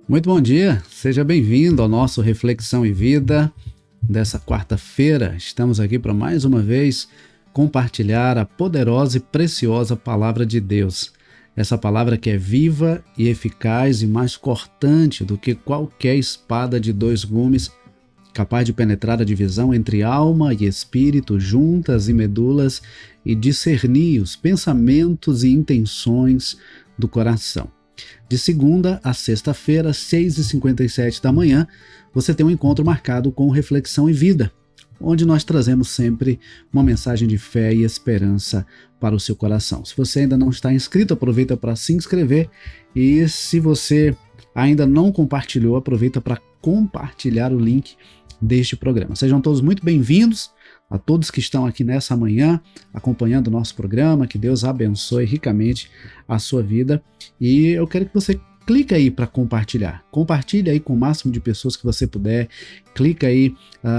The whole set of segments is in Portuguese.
Muito bom dia, seja bem-vindo ao nosso Reflexão e Vida dessa quarta-feira. Estamos aqui para mais uma vez compartilhar a poderosa e preciosa Palavra de Deus. Essa palavra que é viva e eficaz e mais cortante do que qualquer espada de dois gumes, capaz de penetrar a divisão entre alma e espírito, juntas e medulas, e discernir os pensamentos e intenções do coração. De segunda a sexta-feira, 6h57 da manhã, você tem um encontro marcado com Reflexão e Vida, onde nós trazemos sempre uma mensagem de fé e esperança para o seu coração. Se você ainda não está inscrito, aproveita para se inscrever, e se você ainda não compartilhou, aproveita para compartilhar o link deste programa. Sejam todos muito bem-vindos, a todos que estão aqui nessa manhã acompanhando o nosso programa. Que Deus abençoe ricamente a sua vida, e eu quero que você clique aí para compartilhar. Compartilhe aí com o máximo de pessoas que você puder. Clica aí,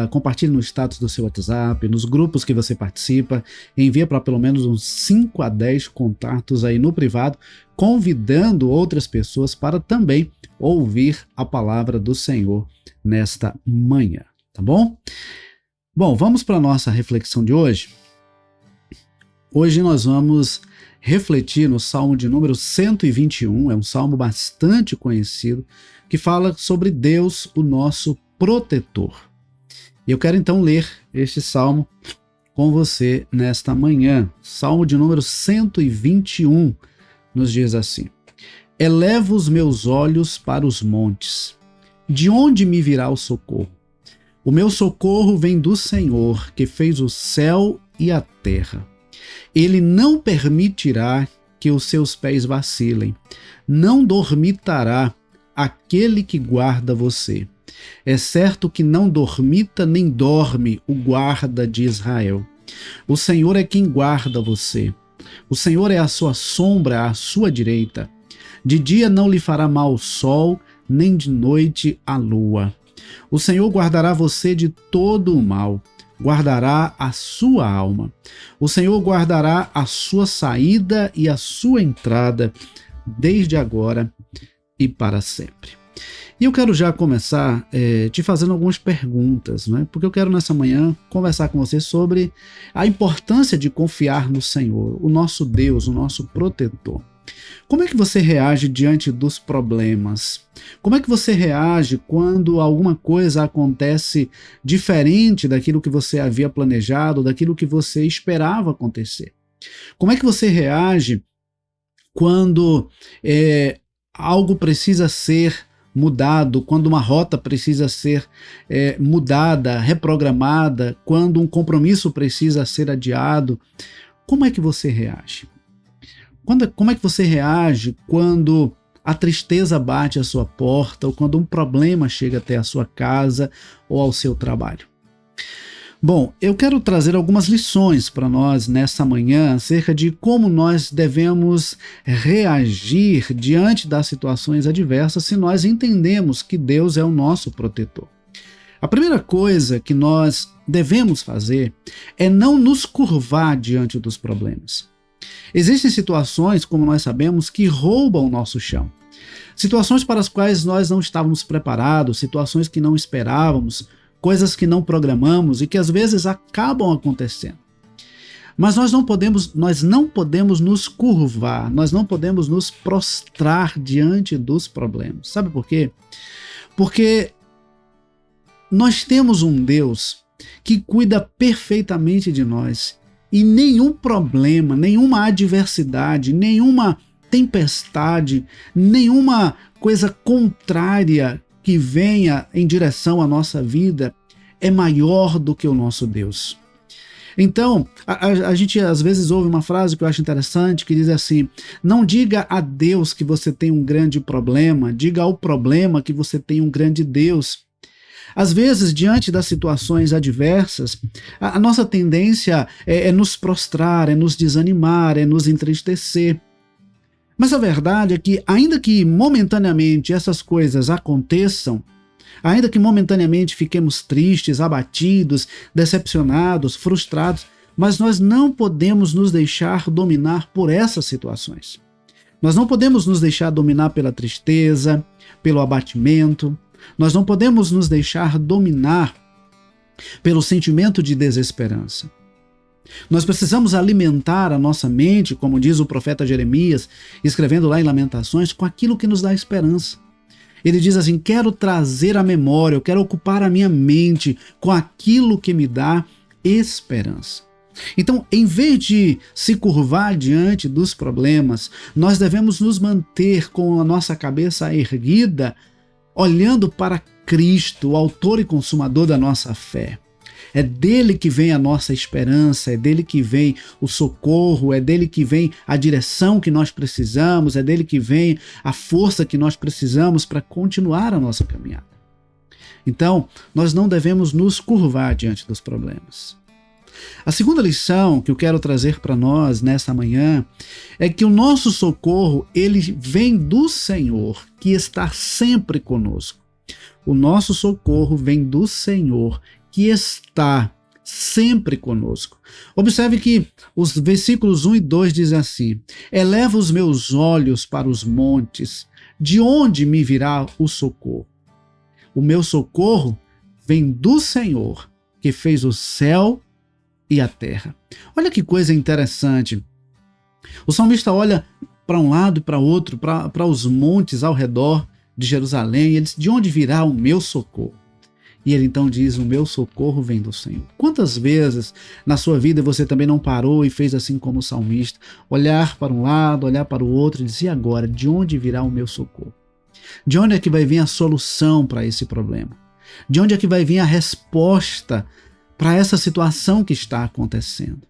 compartilhe no status do seu WhatsApp, nos grupos que você participa. Envia para pelo menos uns 5 a 10 contatos aí no privado, convidando outras pessoas para também ouvir a palavra do Senhor nesta manhã, tá bom? Bom, vamos para a nossa reflexão de hoje. Hoje nós vamos refletir no Salmo de número 121, é um salmo bastante conhecido, que fala sobre Deus, o nosso protetor. E eu quero então ler este salmo com você nesta manhã. Salmo de número 121 nos diz assim: Elevo os meus olhos para os montes. De onde me virá o socorro? O meu socorro vem do Senhor, que fez o céu e a terra. Ele não permitirá que os seus pés vacilem. Não dormitará aquele que guarda você. É certo que não dormita nem dorme o guarda de Israel. O Senhor é quem guarda você. O Senhor é a sua sombra à sua direita. De dia não lhe fará mal o sol, nem de noite a lua. O Senhor guardará você de todo o mal, guardará a sua alma. O Senhor guardará a sua saída e a sua entrada, desde agora e para sempre. E eu quero já começar te fazendo algumas perguntas, né? Porque eu quero nessa manhã conversar com você sobre a importância de confiar no Senhor, o nosso Deus, o nosso protetor. Como é que você reage diante dos problemas? Como é que você reage quando alguma coisa acontece diferente daquilo que você havia planejado, daquilo que você esperava acontecer? Como é que você reage quando algo precisa ser mudado, quando uma rota precisa ser mudada, reprogramada, quando um compromisso precisa ser adiado? Como é que você reage? Como é que você reage quando a tristeza bate à sua porta, ou quando um problema chega até a sua casa ou ao seu trabalho? Bom, eu quero trazer algumas lições para nós nessa manhã acerca de como nós devemos reagir diante das situações adversas se nós entendemos que Deus é o nosso protetor. A primeira coisa que nós devemos fazer é não nos curvar diante dos problemas. Existem situações, como nós sabemos, que roubam o nosso chão. Situações para as quais nós não estávamos preparados, situações que não esperávamos, coisas que não programamos e que às vezes acabam acontecendo. Mas nós não podemos nos curvar, nós não podemos nos prostrar diante dos problemas. Sabe por quê? Porque nós temos um Deus que cuida perfeitamente de nós. E nenhum problema, nenhuma adversidade, nenhuma tempestade, nenhuma coisa contrária que venha em direção à nossa vida é maior do que o nosso Deus. Então, a gente às vezes ouve uma frase que eu acho interessante, que diz assim: não diga a Deus que você tem um grande problema, diga ao problema que você tem um grande Deus. Às vezes, diante das situações adversas, a nossa tendência é nos prostrar, é nos desanimar, é nos entristecer. Mas a verdade é que, ainda que momentaneamente essas coisas aconteçam, ainda que momentaneamente fiquemos tristes, abatidos, decepcionados, frustrados, mas nós não podemos nos deixar dominar por essas situações. Nós não podemos nos deixar dominar pela tristeza, pelo abatimento. Nós não podemos nos deixar dominar pelo sentimento de desesperança. Nós precisamos alimentar a nossa mente, como diz o profeta Jeremias, escrevendo lá em Lamentações, com aquilo que nos dá esperança. Ele diz assim: quero trazer a memória, eu quero ocupar a minha mente com aquilo que me dá esperança. Então, em vez de se curvar diante dos problemas, nós devemos nos manter com a nossa cabeça erguida, olhando para Cristo, o autor e consumador da nossa fé. É dele que vem a nossa esperança, é dele que vem o socorro, é dele que vem a direção que nós precisamos, é dele que vem a força que nós precisamos para continuar a nossa caminhada. Então, nós não devemos nos curvar diante dos problemas. A segunda lição que eu quero trazer para nós nesta manhã é que o nosso socorro, ele vem do Senhor, que está sempre conosco. O nosso socorro vem do Senhor, que está sempre conosco. Observe que os versículos 1 e 2 dizem assim: eleva os meus olhos para os montes, de onde me virá o socorro? O meu socorro vem do Senhor, que fez o céu e a terra. Olha que coisa interessante. O salmista olha para um lado e para outro, para os montes ao redor de Jerusalém, e ele diz: de onde virá o meu socorro? E ele então diz: o meu socorro vem do Senhor. Quantas vezes na sua vida você também não parou e fez assim como o salmista, olhar para um lado, olhar para o outro e dizer: e agora, de onde virá o meu socorro? De onde é que vai vir a solução para esse problema? De onde é que vai vir a resposta para essa situação que está acontecendo?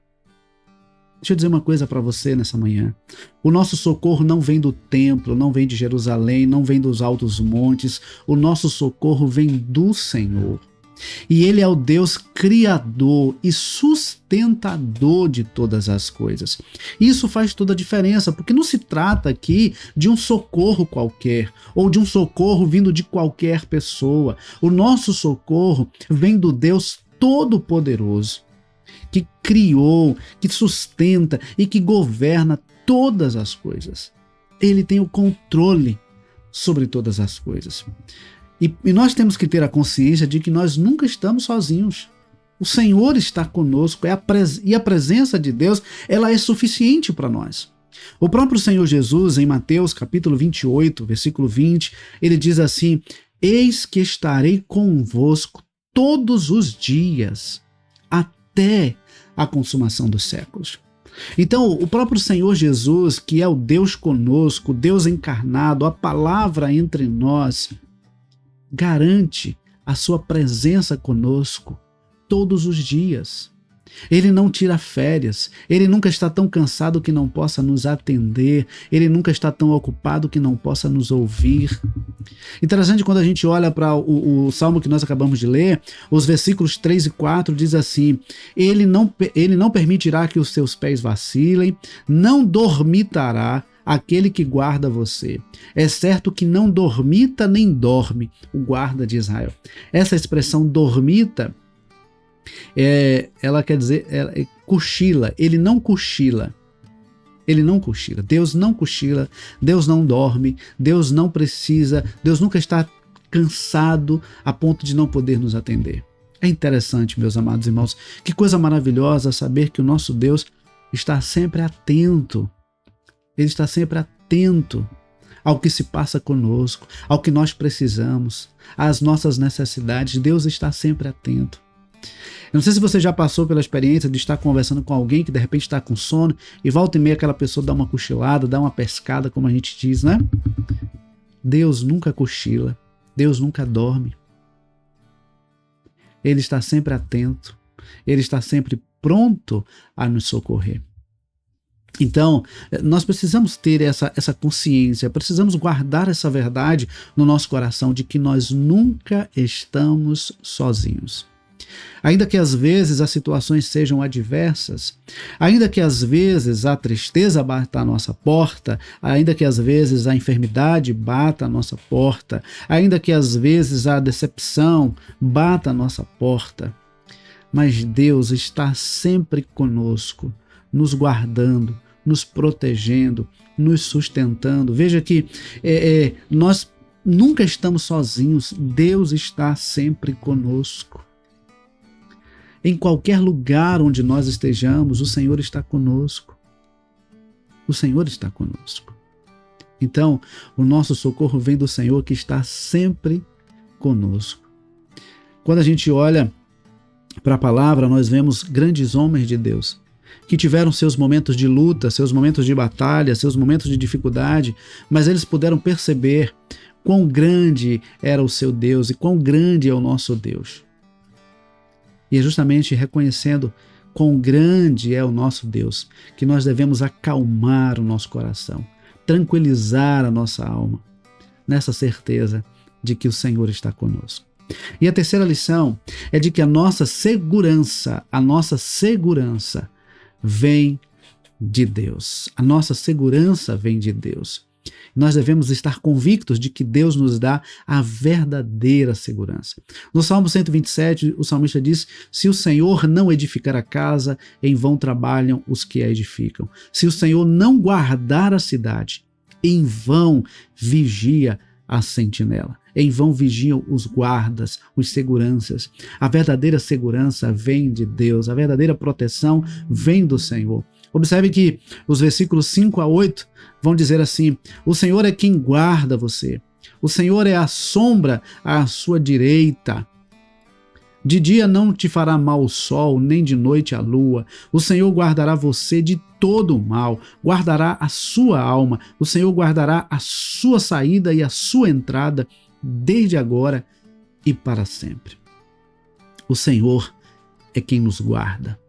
Deixa eu dizer uma coisa para você nessa manhã. O nosso socorro não vem do templo, não vem de Jerusalém, não vem dos altos montes. O nosso socorro vem do Senhor. E Ele é o Deus criador e sustentador de todas as coisas. Isso faz toda a diferença, porque não se trata aqui de um socorro qualquer, ou de um socorro vindo de qualquer pessoa. O nosso socorro vem do Deus Todo-Poderoso, que criou, que sustenta e que governa todas as coisas. Ele tem o controle sobre todas as coisas. E nós temos que ter a consciência de que nós nunca estamos sozinhos. O Senhor está conosco, e a presença de Deus, ela é suficiente para nós. O próprio Senhor Jesus, em Mateus capítulo 28, versículo 20, ele diz assim: eis que estarei convosco todos os dias, até a consumação dos séculos. Então, o próprio Senhor Jesus, que é o Deus conosco, o Deus encarnado, a palavra entre nós, garante a sua presença conosco todos os dias. Ele não tira férias, ele nunca está tão cansado que não possa nos atender, ele nunca está tão ocupado que não possa nos ouvir. Interessante quando a gente olha para o salmo que nós acabamos de ler, os versículos 3 e 4 diz assim: ele não permitirá que os seus pés vacilem, não dormitará aquele que guarda você. É certo que não dormita nem dorme o guarda de Israel. Essa expressão dormita, ela quer dizer cochila. Ele não cochila. Ele não cochila. Deus não cochila. Deus não dorme. Deus não precisa. Deus nunca está cansado a ponto de não poder nos atender. É interessante, meus amados irmãos. Que coisa maravilhosa saber que o nosso Deus está sempre atento. Ele está sempre atento ao que se passa conosco, ao que nós precisamos, às nossas necessidades. Deus está sempre atento. Eu não sei se você já passou pela experiência de estar conversando com alguém que de repente está com sono e volta e meia aquela pessoa dá uma cochilada, dá uma pescada, como a gente diz, né? Deus nunca cochila, Deus nunca dorme. Ele está sempre atento, Ele está sempre pronto a nos socorrer. Então, nós precisamos ter essa consciência, precisamos guardar essa verdade no nosso coração de que nós nunca estamos sozinhos. Ainda que às vezes as situações sejam adversas, ainda que às vezes a tristeza bata à nossa porta, ainda que às vezes a enfermidade bata à nossa porta, ainda que às vezes a decepção bata à nossa porta, mas Deus está sempre conosco, nos guardando, nos protegendo, nos sustentando. Veja que nós nunca estamos sozinhos, Deus está sempre conosco. Em qualquer lugar onde nós estejamos, o Senhor está conosco. O Senhor está conosco. Então, o nosso socorro vem do Senhor que está sempre conosco. Quando a gente olha para a palavra, nós vemos grandes homens de Deus que tiveram seus momentos de luta, seus momentos de batalha, seus momentos de dificuldade, mas eles puderam perceber quão grande era o seu Deus e quão grande é o nosso Deus. E é justamente reconhecendo quão grande é o nosso Deus que nós devemos acalmar o nosso coração, tranquilizar a nossa alma, nessa certeza de que o Senhor está conosco. E a terceira lição é de que a nossa segurança vem de Deus. A nossa segurança vem de Deus. Nós devemos estar convictos de que Deus nos dá a verdadeira segurança. No Salmo 127, o salmista diz: se o Senhor não edificar a casa, em vão trabalham os que a edificam. Se o Senhor não guardar a cidade, em vão vigia a sentinela. Em vão vigiam os guardas, os seguranças. A verdadeira segurança vem de Deus, a verdadeira proteção vem do Senhor. Observe que os versículos 5 a 8 vão dizer assim: o Senhor é quem guarda você, o Senhor é a sombra à sua direita. De dia não te fará mal o sol, nem de noite a lua. O Senhor guardará você de todo o mal, guardará a sua alma. O Senhor guardará a sua saída e a sua entrada, desde agora e para sempre. O Senhor é quem nos guarda.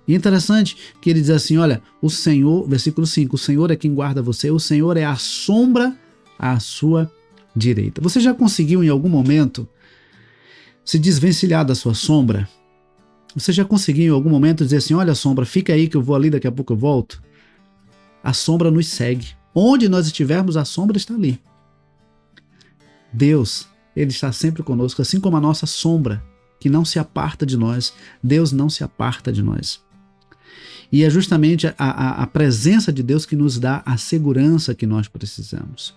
E é interessante que ele diz assim, olha, o Senhor, versículo 5, o Senhor é quem guarda você, o Senhor é a sombra à sua direita. Você já conseguiu em algum momento se desvencilhar da sua sombra? Você já conseguiu em algum momento dizer assim, olha sombra, fica aí que eu vou ali, daqui a pouco eu volto? A sombra nos segue. Onde nós estivermos, a sombra está ali. Deus, Ele está sempre conosco, assim como a nossa sombra, que não se aparta de nós. Deus não se aparta de nós. E é justamente a presença de Deus que nos dá a segurança que nós precisamos.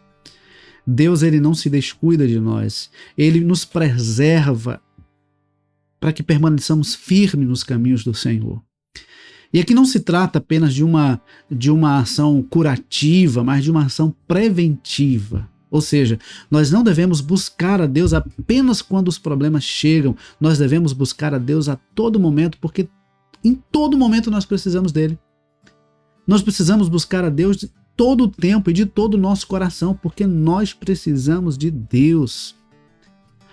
Deus, Ele não se descuida de nós. Ele nos preserva para que permaneçamos firmes nos caminhos do Senhor. E aqui não se trata apenas de uma ação curativa, mas de uma ação preventiva. Ou seja, nós não devemos buscar a Deus apenas quando os problemas chegam. Nós devemos buscar a Deus a todo momento, porque em todo momento nós precisamos dele. Nós precisamos buscar a Deus de todo o tempo e de todo o nosso coração, porque nós precisamos de Deus.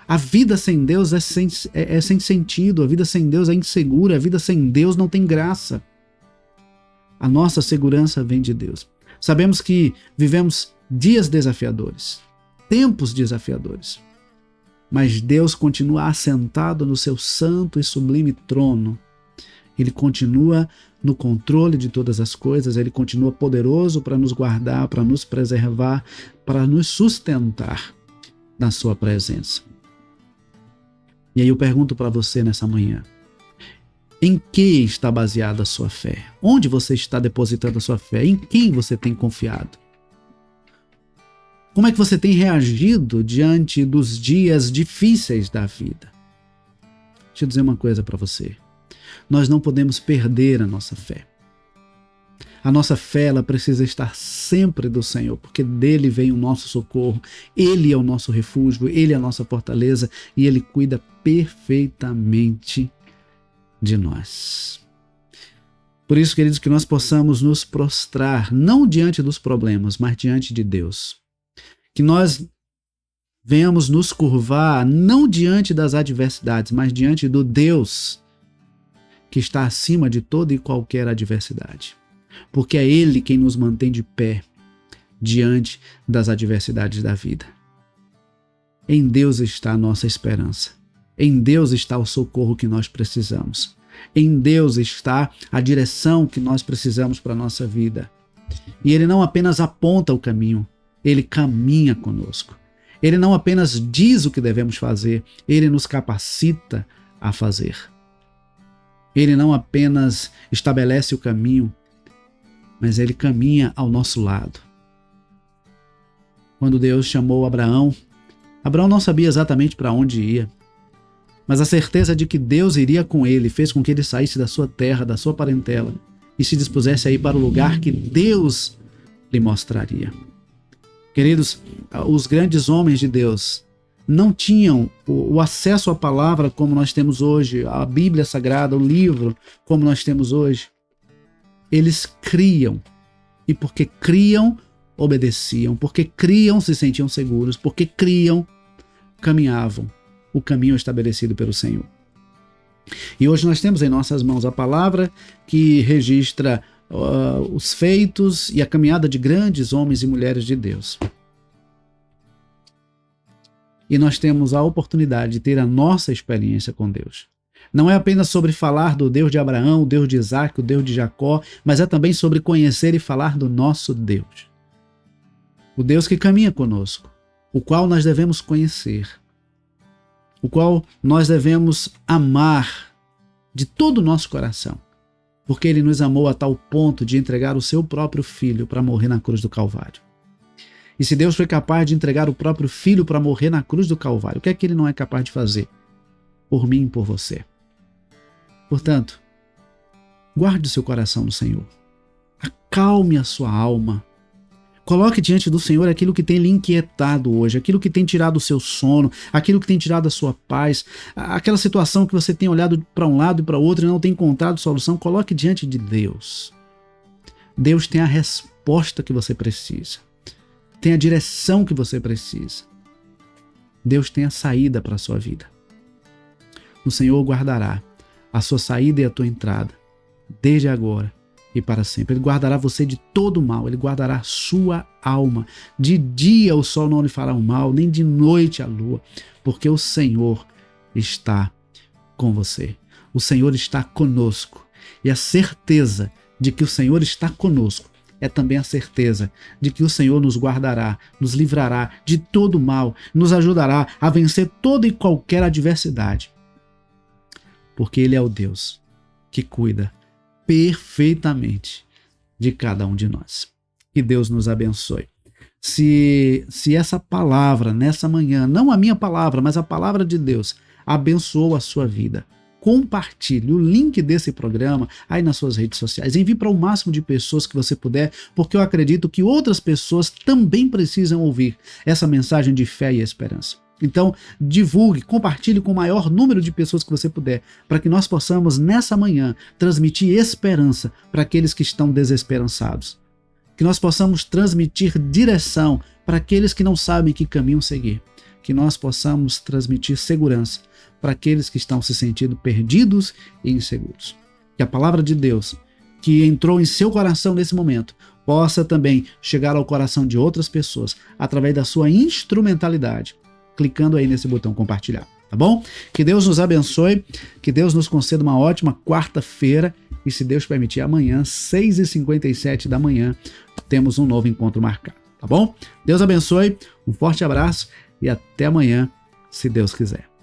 A vida sem Deus é sem sentido, a vida sem Deus é insegura, a vida sem Deus não tem graça. A nossa segurança vem de Deus. Sabemos que vivemos dias desafiadores, tempos desafiadores, mas Deus continua assentado no seu santo e sublime trono. Ele continua no controle de todas as coisas, Ele continua poderoso para nos guardar, para nos preservar, para nos sustentar na sua presença. E aí eu pergunto para você nessa manhã, em que está baseada a sua fé? Onde você está depositando a sua fé? Em quem você tem confiado? Como é que você tem reagido diante dos dias difíceis da vida? Deixa eu dizer uma coisa para você. Nós não podemos perder a nossa fé. A nossa fé, ela precisa estar sempre do Senhor, porque dele vem o nosso socorro. Ele é o nosso refúgio, Ele é a nossa fortaleza e Ele cuida perfeitamente de nós. Por isso, queridos, que nós possamos nos prostrar, não diante dos problemas, mas diante de Deus. Que nós venhamos nos curvar, não diante das adversidades, mas diante do Deus que está acima de toda e qualquer adversidade. Porque é Ele quem nos mantém de pé diante das adversidades da vida. Em Deus está a nossa esperança. Em Deus está o socorro que nós precisamos. Em Deus está a direção que nós precisamos para a nossa vida. E Ele não apenas aponta o caminho, Ele caminha conosco. Ele não apenas diz o que devemos fazer, Ele nos capacita a fazer. Ele não apenas estabelece o caminho, mas ele caminha ao nosso lado. Quando Deus chamou Abraão, Abraão não sabia exatamente para onde ia, mas a certeza de que Deus iria com ele fez com que ele saísse da sua terra, da sua parentela, e se dispusesse a ir para o lugar que Deus lhe mostraria. Queridos, os grandes homens de Deus não tinham o acesso à palavra como nós temos hoje, a Bíblia Sagrada, o livro como nós temos hoje. Eles criam, e porque criam, obedeciam, porque criam, se sentiam seguros, porque criam, caminhavam o caminho estabelecido pelo Senhor. E hoje nós temos em nossas mãos a palavra que registra os feitos e a caminhada de grandes homens e mulheres de Deus. E nós temos a oportunidade de ter a nossa experiência com Deus. Não é apenas sobre falar do Deus de Abraão, o Deus de Isaac, o Deus de Jacó, mas é também sobre conhecer e falar do nosso Deus. O Deus que caminha conosco, o qual nós devemos conhecer, o qual nós devemos amar de todo o nosso coração, porque Ele nos amou a tal ponto de entregar o seu próprio Filho para morrer na cruz do Calvário. E se Deus foi capaz de entregar o próprio Filho para morrer na cruz do Calvário, o que é que Ele não é capaz de fazer? Por mim e por você. Portanto, guarde o seu coração no Senhor. Acalme a sua alma. Coloque diante do Senhor aquilo que tem lhe inquietado hoje, aquilo que tem tirado o seu sono, aquilo que tem tirado a sua paz, aquela situação que você tem olhado para um lado e para o outro e não tem encontrado solução. Coloque diante de Deus. Deus tem a resposta que você precisa. Tem a direção que você precisa. Deus tem a saída para a sua vida. O Senhor guardará a sua saída e a tua entrada, desde agora e para sempre. Ele guardará você de todo mal, Ele guardará a sua alma. De dia o sol não lhe fará um mal, nem de noite a lua, porque o Senhor está com você. O Senhor está conosco. E a certeza de que o Senhor está conosco é também a certeza de que o Senhor nos guardará, nos livrará de todo mal, nos ajudará a vencer toda e qualquer adversidade. Porque Ele é o Deus que cuida perfeitamente de cada um de nós. Que Deus nos abençoe. Se essa palavra, nessa manhã, não a minha palavra, mas a palavra de Deus, abençoou a sua vida, compartilhe o link desse programa aí nas suas redes sociais. Envie para o máximo de pessoas que você puder, porque eu acredito que outras pessoas também precisam ouvir essa mensagem de fé e esperança. Então, divulgue, compartilhe com o maior número de pessoas que você puder, para que nós possamos, nessa manhã, transmitir esperança para aqueles que estão desesperançados. Que nós possamos transmitir direção para aqueles que não sabem que caminho seguir. Que nós possamos transmitir segurança para aqueles que estão se sentindo perdidos e inseguros. Que a palavra de Deus, que entrou em seu coração nesse momento, possa também chegar ao coração de outras pessoas, através da sua instrumentalidade, clicando aí nesse botão compartilhar, tá bom? Que Deus nos abençoe, que Deus nos conceda uma ótima quarta-feira e, se Deus permitir, amanhã, 6h57 da manhã, temos um novo encontro marcado, tá bom? Deus abençoe, um forte abraço e até amanhã, se Deus quiser.